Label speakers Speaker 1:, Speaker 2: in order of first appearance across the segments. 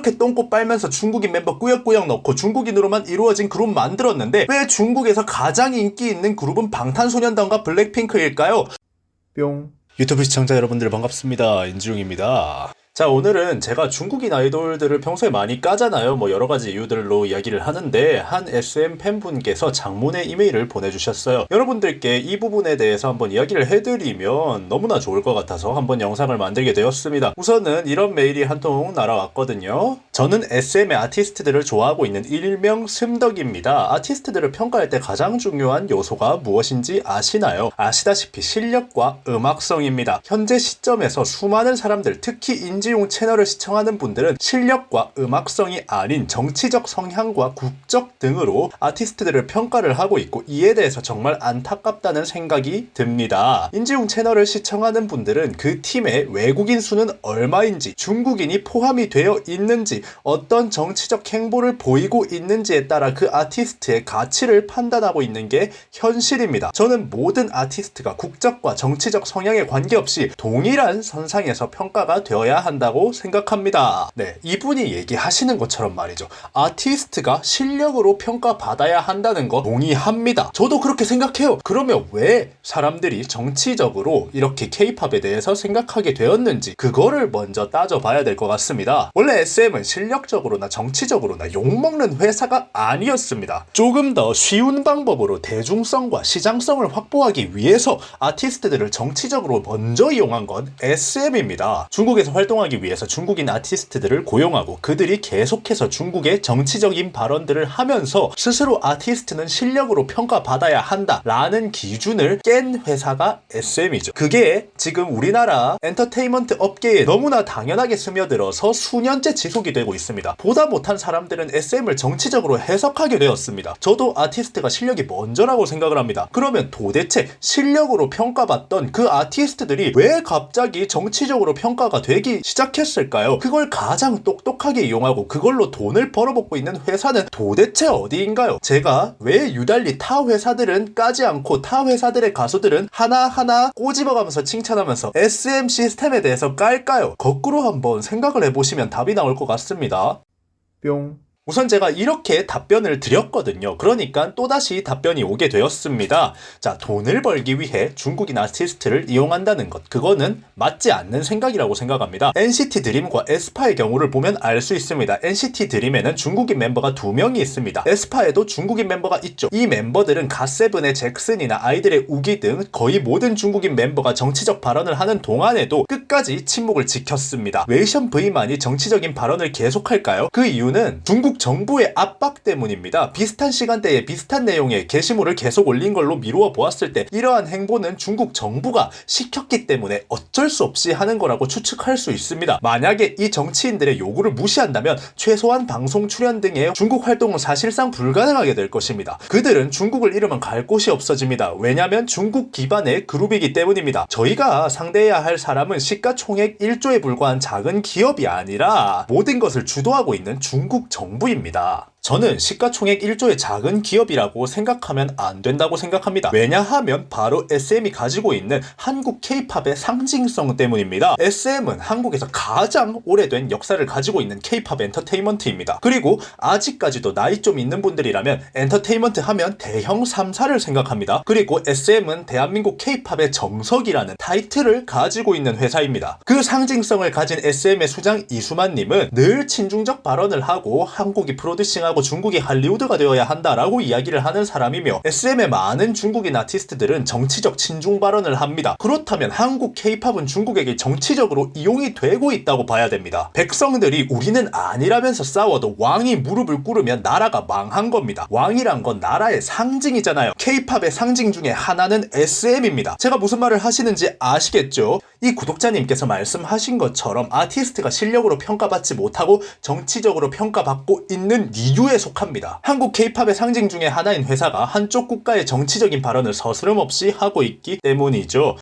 Speaker 1: 그렇게 똥꼬 빨면서 중국인 멤버 꾸역꾸역 넣고 중국인으로만 이루어진 그룹 만들었는데 왜 중국에서 가장 인기 있는 그룹은 방탄소년단과 블랙핑크일까요? 뿅. 유튜브 시청자 여러분들 반갑습니다. 인지용입니다. 자, 오늘은 제가 중국인 아이돌들을 평소에 많이 까잖아요. 뭐 여러가지 이유들로 이야기를 하는데 한 SM 팬분께서 장문의 이메일을 보내주셨어요. 여러분들께 이 부분에 대해서 한번 이야기를 해드리면 너무나 좋을 것 같아서 한번 영상을 만들게 되었습니다. 우선은 이런 메일이 한 통 날아왔거든요. 저는 SM의 아티스트들을 좋아하고 있는 일명 슴덕입니다. 아티스트들을 평가할 때 가장 중요한 요소가 무엇인지 아시나요? 아시다시피 실력과 음악성입니다. 현재 시점에서 수많은 사람들, 특히 인지용 채널을 시청하는 분들은 실력과 음악성이 아닌 정치적 성향과 국적 등으로 아티스트들을 평가를 하고 있고, 이에 대해서 정말 안타깝다는 생각이 듭니다. 인지용 채널을 시청하는 분들은 그 팀의 외국인 수는 얼마인지, 중국인이 포함이 되어 있는지, 어떤 정치적 행보를 보이고 있는지에 따라 그 아티스트의 가치를 판단하고 있는 게 현실입니다. 저는 모든 아티스트가 국적과 정치적 성향에 관계없이 동일한 선상에서 평가가 되어야 한다고 생각합니다. 네, 이분이 얘기하시는 것처럼 말이죠. 아티스트가 실력으로 평가받아야 한다는 거 동의합니다. 저도 그렇게 생각해요. 그러면 왜 사람들이 정치적으로 이렇게 K-팝에 대해서 생각하게 되었는지 그거를 먼저 따져봐야 될 것 같습니다. 원래 SM은 실력적으로나 정치적으로나 욕먹는 회사가 아니었습니다. 조금 더 쉬운 방법으로 대중성과 시장성을 확보하기 위해서 아티스트들을 정치적으로 먼저 이용한 건 SM입니다. 중국에서 활동하기 위해서 중국인 아티스트들을 고용하고 그들이 계속해서 중국의 정치적인 발언들을 하면서 스스로 아티스트는 실력으로 평가받아야 한다 라는 기준을 깬 회사가 SM이죠. 그게 지금 우리나라 엔터테인먼트 업계에 너무나 당연하게 스며들어서 수년째 지속이 되고 있습니다. 보다 못한 사람들은 SM을 정치적으로 해석하게 되었습니다. 저도 아티스트가 실력이 먼저라고 생각을 합니다. 그러면 도대체 실력으로 평가받던 그 아티스트들이 왜 갑자기 정치적으로 평가가 되기 시작했을까요? 그걸 가장 똑똑하게 이용하고 그걸로 돈을 벌어먹고 있는 회사는 도대체 어디인가요? 제가 왜 유달리 타 회사들은 까지 않고 타 회사들의 가수들은 하나하나 꼬집어가면서 칭찬하면서 SM 시스템에 대해서 깔까요? 거꾸로 한번 생각을 해보시면 답이 나올 것 같습니다. 뿅. 우선 제가 이렇게 답변을 드렸거든요. 그러니까 또다시 답변이 오게 되었습니다. 자, 돈을 벌기 위해 중국인 아티스트를 이용한다는 것, 그거는 맞지 않는 생각이라고 생각합니다. NCT 드림과 에스파의 경우를 보면 알 수 있습니다. NCT 드림에는 중국인 멤버가 2명이 있습니다. 에스파에도 중국인 멤버가 있죠. 이 멤버들은 갓세븐의 잭슨이나 아이들의 우기 등 거의 모든 중국인 멤버가 정치적 발언을 하는 동안에도 끝까지 침묵을 지켰습니다. 웨이션 V만이 정치적인 발언을 계속할까요? 그 이유는 중국 정부의 압박 때문입니다. 비슷한 시간대에 비슷한 내용의 게시물을 계속 올린 걸로 미루어 보았을 때 이러한 행보는 중국 정부가 시켰기 때문에 어쩔 수 없이 하는 거라고 추측할 수 있습니다. 만약에 이 정치인들의 요구를 무시한다면 최소한 방송 출연 등의 중국 활동은 사실상 불가능하게 될 것입니다. 그들은 중국을 잃으면 갈 곳이 없어집니다. 왜냐하면 중국 기반의 그룹이기 때문입니다. 저희가 상대해야 할 사람은 시가총액 1조에 불과한 작은 기업이 아니라 모든 것을 주도하고 있는 중국 정부입니다. 저는 시가총액 1조의 작은 기업이라고 생각하면 안 된다고 생각합니다. 왜냐하면 바로 SM이 가지고 있는 한국 K-팝의 상징성 때문입니다. SM은 한국에서 가장 오래된 역사를 가지고 있는 K-팝 엔터테인먼트입니다. 그리고 아직까지도 나이 좀 있는 분들이라면 엔터테인먼트 하면 대형 3사를 생각합니다. 그리고 SM은 대한민국 K-팝의 정석이라는 타이틀을 가지고 있는 회사입니다. 그 상징성을 가진 SM의 수장 이수만님은 늘 친중적 발언을 하고 한국이 프로듀싱하고 중국이 할리우드가 되어야 한다라고 이야기를 하는 사람이며, SM의 많은 중국인 아티스트들은 정치적 친중 발언을 합니다. 그렇다면 한국 K-팝은 중국에게 정치적으로 이용이 되고 있다고 봐야 됩니다. 백성들이 우리는 아니라면서 싸워도 왕이 무릎을 꿇으면 나라가 망한 겁니다. 왕이란 건 나라의 상징이잖아요. K-팝의 상징 중에 하나는 SM입니다. 제가 무슨 말을 하시는지 아시겠죠? 이 구독자님께서 말씀하신 것처럼 아티스트가 실력으로 평가받지 못하고 정치적으로 평가받고 있는 이유에 속합니다. 한국 K-팝의 상징 중에 하나인 회사가 한쪽 국가의 정치적인 발언을 서스름없이 하고 있기 때문이죠.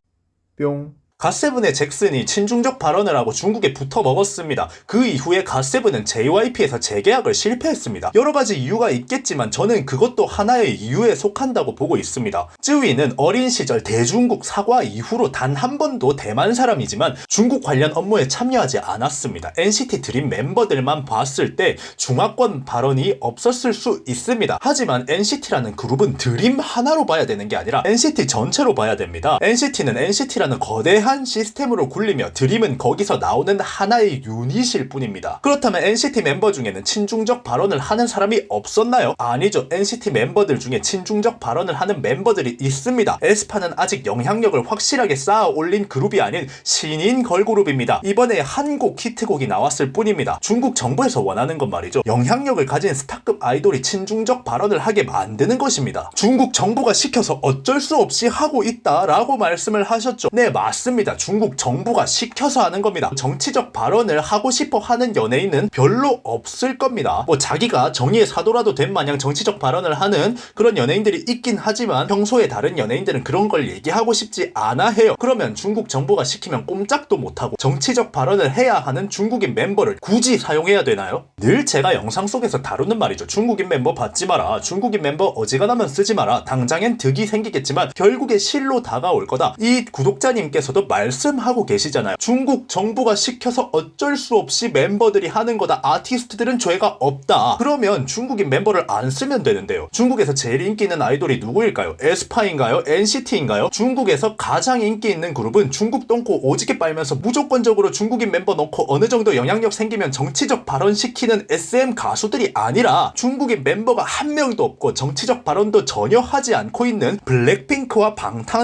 Speaker 1: 뿅. 갓세븐의 잭슨이 친중적 발언을 하고 중국에 붙어 먹었습니다. 그 이후에 갓세븐은 JYP에서 재계약을 실패했습니다. 여러가지 이유가 있겠지만 저는 그것도 하나의 이유에 속한다고 보고 있습니다. 쯔위는 어린 시절 대중국 사과 이후로 단 한 번도 대만 사람이지만 중국 관련 업무에 참여하지 않았습니다. NCT 드림 멤버들만 봤을 때 중화권 발언이 없었을 수 있습니다. 하지만 NCT라는 그룹은 드림 하나로 봐야 되는 게 아니라 NCT 전체로 봐야 됩니다. NCT는 NCT라는 거대한 시스템으로 굴리며 드림은 거기서 나오는 하나의 유닛일 뿐입니다. 그렇다면 NCT 멤버 중에는 친중적 발언을 하는 사람이 없었나요? 아니죠. NCT 멤버들 중에 친중적 발언을 하는 멤버들이 있습니다. 에스파는 아직 영향력을 확실하게 쌓아 올린 그룹이 아닌 신인 걸그룹입니다. 이번에 한국 히트곡이 나왔을 뿐입니다. 중국 정부에서 원하는 건 말이죠. 영향력을 가진 스타급 아이돌이 친중적 발언을 하게 만드는 것입니다. 중국 정부가 시켜서 어쩔 수 없이 하고 있다라고 말씀을 하셨죠. 네, 맞습니다. 중국 정부가 시켜서 하는 겁니다. 정치적 발언을 하고 싶어 하는 연예인은 별로 없을 겁니다. 뭐 자기가 정의의 사도라도 된 마냥 정치적 발언을 하는 그런 연예인들이 있긴 하지만 평소에 다른 연예인들은 그런 걸 얘기하고 싶지 않아 해요. 그러면 중국 정부가 시키면 꼼짝도 못하고 정치적 발언을 해야 하는 중국인 멤버를 굳이 사용해야 되나요? 늘 제가 영상 속에서 다루는 말이죠. 중국인 멤버 받지 마라. 중국인 멤버 어지간하면 쓰지 마라. 당장엔 득이 생기겠지만 결국에 실로 다가올 거다. 이 구독자님께서도 말씀하고 계시잖아요. 중국 정부가 시켜서 어쩔 수 없이 멤버들이 하는 거다. 아티스트들은 죄가 없다. 그러면 중국인 멤버를 안 쓰면 되는데요. 중국에서 제일 인기 있는 아이돌이 누구일까요? 에스파인가요? NCT인가요? 중국에서 가장 인기 있는 그룹은 중국 똥꼬 오지게 빨면서 무조건적으로 중국인 멤버 넣고 어느 정도 영향력 생기면 정치적 발언 시키는 SM 가수들이 아니라 중국인 멤버가 한 명도 없고 정치적 발언도 전혀 하지 않고 있는 블랙핑크와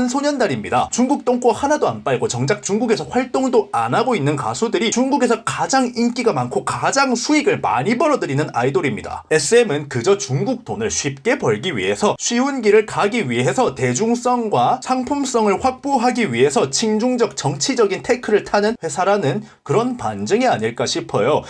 Speaker 1: 방탄소년단입니다. 중국 똥꼬 하나도 안 빨고 정작 중국에서 활동도 안 하고 있는 가수들이 중국에서 가장 인기가 많고 가장 수익을 많이 벌어들이는 아이돌입니다. SM은 그저 중국 돈을 쉽게 벌기 위해서 쉬운 길을 가기 위해서 대중성과 상품성을 확보하기 위해서 친중적 정치적인 태클을 타는 회사라는 그런 반증이 아닐까 싶어요.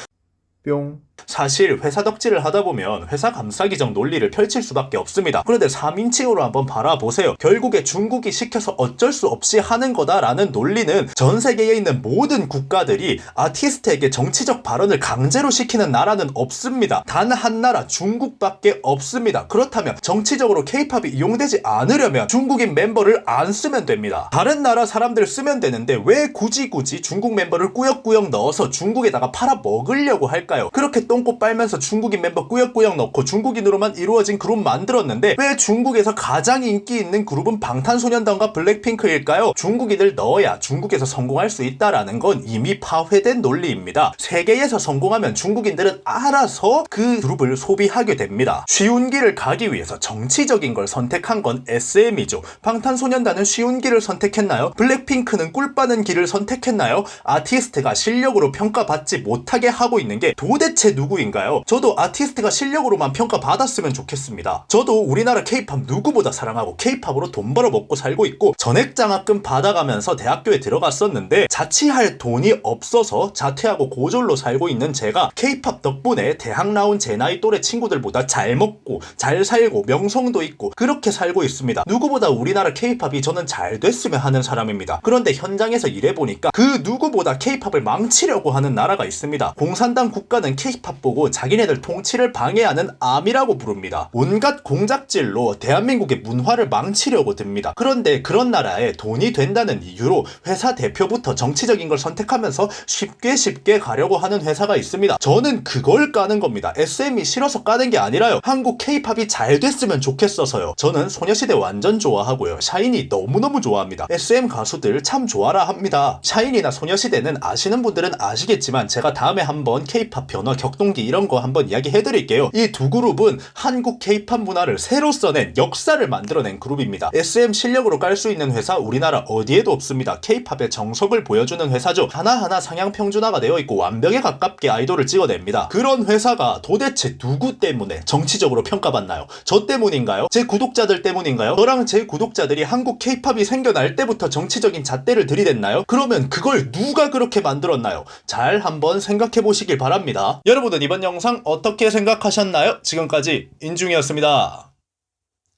Speaker 1: 뿅. 사실 회사 덕질을 하다 보면 회사 감싸기적 논리를 펼칠 수밖에 없습니다. 그런데 3인칭으로 한번 바라보세요. 결국에 중국이 시켜서 어쩔 수 없이 하는 거다라는 논리는 전 세계에 있는 모든 국가들이 아티스트에게 정치적 발언을 강제로 시키는 나라는 없습니다. 단 한 나라 중국밖에 없습니다. 그렇다면 정치적으로 K-팝이 이용되지 않으려면 중국인 멤버를 안 쓰면 됩니다. 다른 나라 사람들 쓰면 되는데 왜 굳이 중국 멤버를 꾸역꾸역 넣어서 중국에다가 팔아 먹으려고 할까요? 그렇게 똥꼬 빨면서 중국인 멤버 꾸역꾸역 넣고 중국인으로만 이루어진 그룹 만들었는데 왜 중국에서 가장 인기 있는 그룹은 방탄소년단과 블랙핑크일까요? 중국인을 넣어야 중국에서 성공할 수 있다라는 건 이미 파회된 논리입니다. 세계에서 성공하면 중국인들은 알아서 그 그룹을 소비하게 됩니다. 쉬운 길을 가기 위해서 정치적인 걸 선택한 건 SM이죠. 방탄소년단은 쉬운 길을 선택했나요? 블랙핑크는 꿀 빠는 길을 선택했나요? 아티스트가 실력으로 평가받지 못하게 하고 있는 게 도대체 누구인가요? 저도 아티스트가 실력으로만 평가받았으면 좋겠습니다. 저도 우리나라 K-팝 누구보다 사랑하고 K-팝으로 돈 벌어 먹고 살고 있고 전액장학금 받아가면서 대학교에 들어갔었는데 자취할 돈이 없어서 자퇴하고 고졸로 살고 있는 제가 K-팝 덕분에 대학 나온 제 나이 또래 친구들보다 잘 먹고 잘 살고 명성도 있고 그렇게 살고 있습니다. 누구보다 우리나라 K-팝이 저는 잘 됐으면 하는 사람입니다. 그런데 현장에서 일해보니까 그 누구보다 K-팝을 망치려고 하는 나라가 있습니다. 공산당 국가는 K-팝 보고 자기네들 통치를 방해하는 암이라고 부릅니다. 온갖 공작질로 대한민국의 문화를 망치려고 듭니다. 그런데 그런 나라에 돈이 된다는 이유로 회사 대표부터 정치적인 걸 선택하면서 쉽게 가려고 하는 회사가 있습니다. 저는 그걸 까는 겁니다. SM이 싫어서 까는 게 아니라요. 한국 K-팝이 잘 됐으면 좋겠어서요. 저는 소녀시대 완전 좋아하고요. 샤이니 너무너무 좋아합니다. SM 가수들 참 좋아라 합니다. 샤이니나 소녀시대는 아시는 분들은 아시겠지만 제가 다음에 한번 K-팝 변화 격동기 이런 거 한번 이야기해드릴게요. 이 두 그룹은 한국 K-팝 문화를 새로 써낸 역사를 만들어낸 그룹입니다. SM 실력으로 깔 수 있는 회사 우리나라 어디에도 없습니다. K-팝의 정석을 보여주는 회사죠. 하나하나 상향 평준화가 되어 있고 완벽에 가깝게 아이돌을 찍어냅니다. 그런 회사가 도대체 누구 때문에 정치적으로 평가받나요? 저 때문인가요? 제 구독자들 때문인가요? 저랑 제 구독자들이 한국 K-팝이 생겨날 때부터 정치적인 잣대를 들이댔나요? 그러면 그걸 누가 그렇게 만들었나요? 잘 한번 생각해 보시길 바랍니다. 여러분은 이번 영상 어떻게 생각하셨나요? 지금까지 인중이었습니다.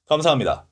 Speaker 1: 감사합니다.